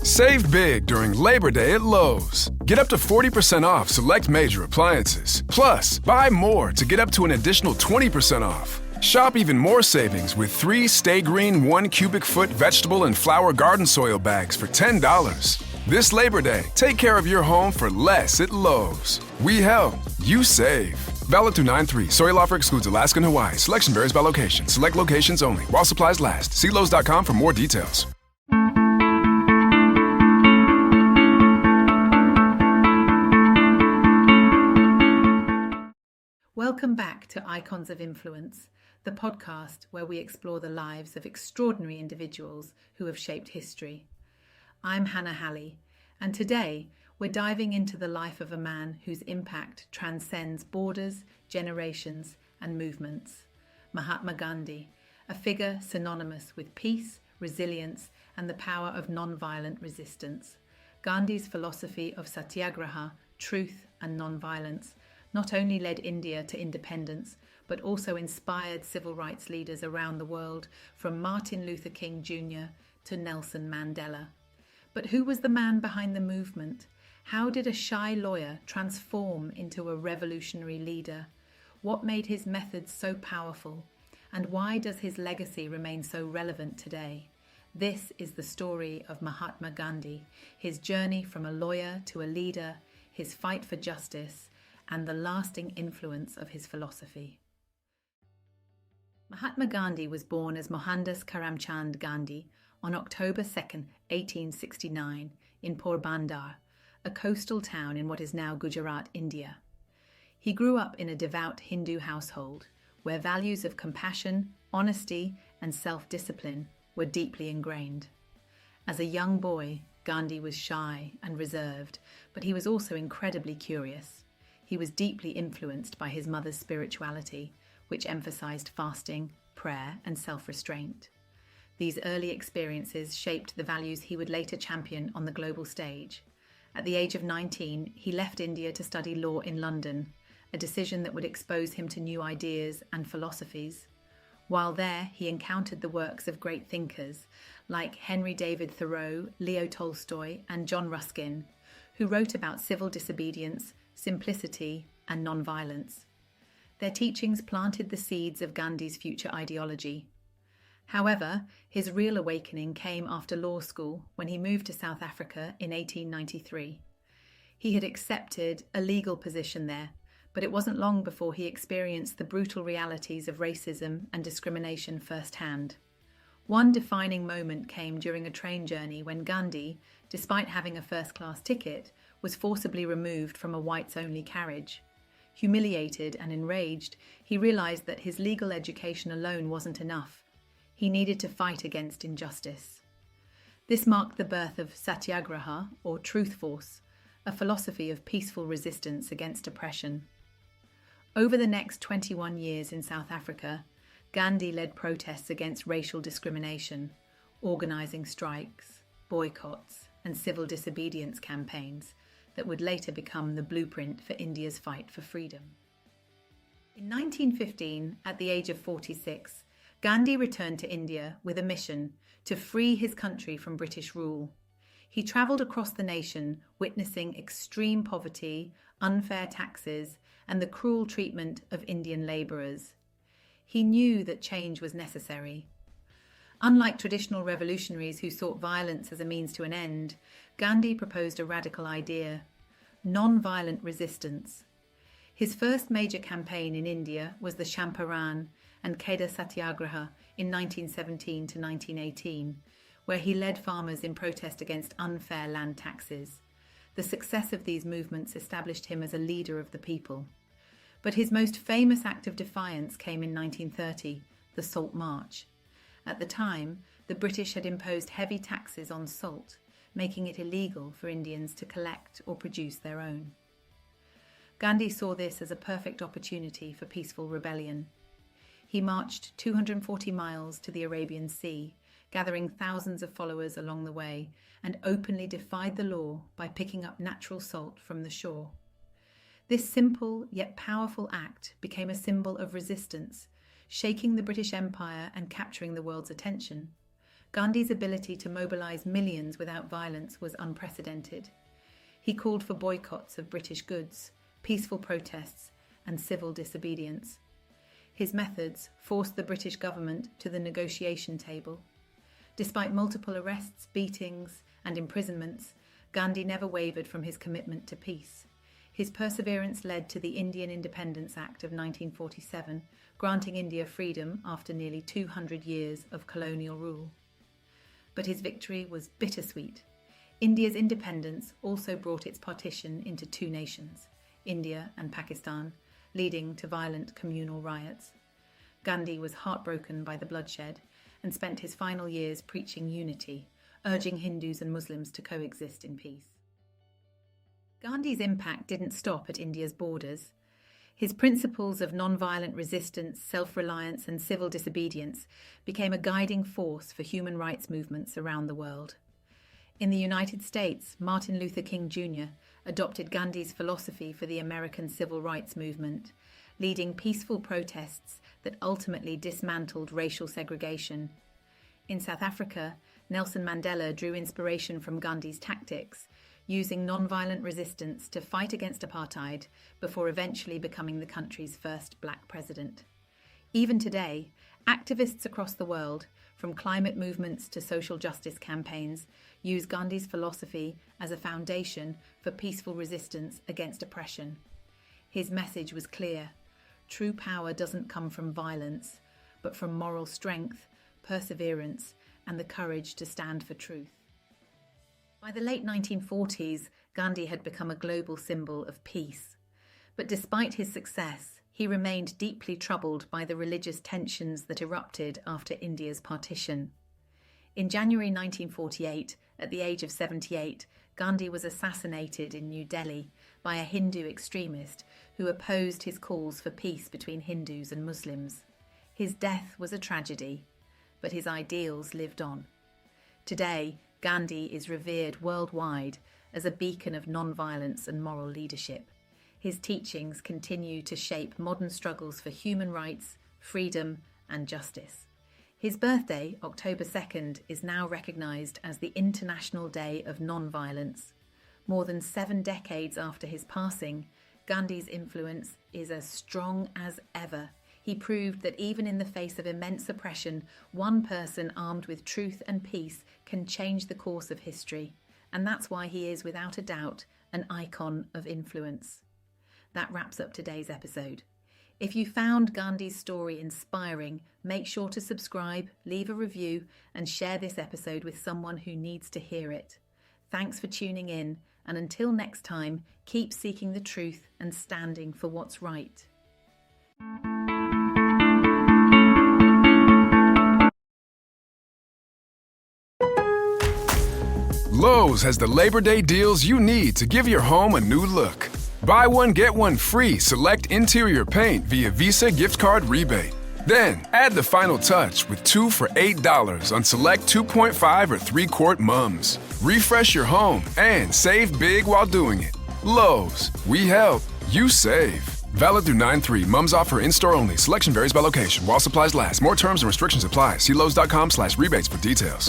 Save big during Labor Day at Lowe's. Get up to 40% off select major appliances. Plus, buy more to get up to an additional 20% off. Shop even more savings with 3 Stay Green 1 cubic foot vegetable and flower garden soil bags for $10. This Labor Day, take care of your home for less at Lowe's. We help, you save. Valid through 9/3. Soil offer excludes Alaska and Hawaii. Selection varies by location. Select locations only. While supplies last. See Lowe's.com for more details. Welcome back to Icons of Influence, the podcast where we explore the lives of extraordinary individuals who have shaped history. I'm Hannah Halley, and today we're diving into the life of a man whose impact transcends borders, generations, and movements. Mahatma Gandhi, a figure synonymous with peace, resilience, and the power of nonviolent resistance. Gandhi's philosophy of Satyagraha, truth and nonviolence, not only led India to independence, but also inspired civil rights leaders around the world, from Martin Luther King Jr. to Nelson Mandela. But who was the man behind the movement? How did a shy lawyer transform into a revolutionary leader? What made his methods so powerful? And why does his legacy remain so relevant today? This is the story of Mahatma Gandhi, his journey from a lawyer to a leader, his fight for justice, and the lasting influence of his philosophy. Mahatma Gandhi was born as Mohandas Karamchand Gandhi on October 2, 1869, in Porbandar, a coastal town in what is now Gujarat, India. He grew up in a devout Hindu household where values of compassion, honesty, and self-discipline were deeply ingrained. As a young boy, Gandhi was shy and reserved, but he was also incredibly curious. He was deeply influenced by his mother's spirituality, which emphasized fasting, prayer, and self-restraint. These early experiences shaped the values he would later champion on the global stage. At the age of 19, he left India to study law in London, a decision that would expose him to new ideas and philosophies. While there, he encountered the works of great thinkers like Henry David Thoreau, Leo Tolstoy, and John Ruskin, who wrote about civil disobedience, simplicity, and nonviolence. Their teachings planted the seeds of Gandhi's future ideology. However, his real awakening came after law school when he moved to South Africa in 1893. He had accepted a legal position there, but it wasn't long before he experienced the brutal realities of racism and discrimination firsthand. One defining moment came during a train journey when Gandhi, despite having a first-class ticket, was forcibly removed from a whites-only carriage. Humiliated and enraged, he realized that his legal education alone wasn't enough. He needed to fight against injustice. This marked the birth of Satyagraha, or Truth Force, a philosophy of peaceful resistance against oppression. Over the next 21 years in South Africa, Gandhi led protests against racial discrimination, organizing strikes, boycotts, and civil disobedience campaigns that would later become the blueprint for India's fight for freedom. In 1915, at the age of 46, Gandhi returned to India with a mission to free his country from British rule. He travelled across the nation, witnessing extreme poverty, unfair taxes, and the cruel treatment of Indian labourers. He knew that change was necessary. Unlike traditional revolutionaries who sought violence as a means to an end, Gandhi proposed a radical idea: nonviolent resistance. His first major campaign in India was the Champaran and Kheda Satyagraha in 1917 to 1918, where he led farmers in protest against unfair land taxes. The success of these movements established him as a leader of the people. But his most famous act of defiance came in 1930, the Salt March. At the time, the British had imposed heavy taxes on salt, making it illegal for Indians to collect or produce their own. Gandhi saw this as a perfect opportunity for peaceful rebellion. He marched 240 miles to the Arabian Sea, gathering thousands of followers along the way, and openly defied the law by picking up natural salt from the shore. This simple yet powerful act became a symbol of resistance, shaking the British Empire and capturing the world's attention. Gandhi's ability to mobilise millions without violence was unprecedented. He called for boycotts of British goods, peaceful protests, and civil disobedience. His methods forced the British government to the negotiation table. Despite multiple arrests, beatings, and imprisonments, Gandhi never wavered from his commitment to peace. His perseverance led to the Indian Independence Act of 1947, granting India freedom after nearly 200 years of colonial rule. But his victory was bittersweet. India's independence also brought its partition into two nations, India and Pakistan, leading to violent communal riots. Gandhi was heartbroken by the bloodshed and spent his final years preaching unity, urging Hindus and Muslims to coexist in peace. Gandhi's impact didn't stop at India's borders. His principles of nonviolent resistance, self-reliance, and civil disobedience became a guiding force for human rights movements around the world. In the United States, Martin Luther King Jr. adopted Gandhi's philosophy for the American civil rights movement, leading peaceful protests that ultimately dismantled racial segregation. In South Africa, Nelson Mandela drew inspiration from Gandhi's tactics, using nonviolent resistance to fight against apartheid before eventually becoming the country's first black president. Even today, activists across the world, from climate movements to social justice campaigns, use Gandhi's philosophy as a foundation for peaceful resistance against oppression. His message was clear: true power doesn't come from violence, but from moral strength, perseverance, and the courage to stand for truth. By the late 1940s, Gandhi had become a global symbol of peace. But despite his success, he remained deeply troubled by the religious tensions that erupted after India's partition. In January 1948, at the age of 78, Gandhi was assassinated in New Delhi by a Hindu extremist who opposed his calls for peace between Hindus and Muslims. His death was a tragedy, but his ideals lived on. Today, Gandhi is revered worldwide as a beacon of non-violence and moral leadership. His teachings continue to shape modern struggles for human rights, freedom, and justice. His birthday, October 2nd, is now recognised as the International Day of Non-Violence. More than 7 decades after his passing, Gandhi's influence is as strong as ever. He proved that even in the face of immense oppression, one person armed with truth and peace can change the course of history. And that's why he is, without a doubt, an icon of influence. That wraps up today's episode. If you found Gandhi's story inspiring, make sure to subscribe, leave a review, and share this episode with someone who needs to hear it. Thanks for tuning in, and until next time, keep seeking the truth and standing for what's right. Lowe's has the Labor Day deals you need to give your home a new look. Buy one, get one free select interior paint via Visa gift card rebate. Then, add the final touch with 2 for $8 on select 2.5 or 3-quart mums. Refresh your home and save big while doing it. Lowe's, we help, you save. Valid through 9/3. Mums offer in-store only. Selection varies by location. While supplies last. More terms and restrictions apply. See Lowe's.com/rebates for details.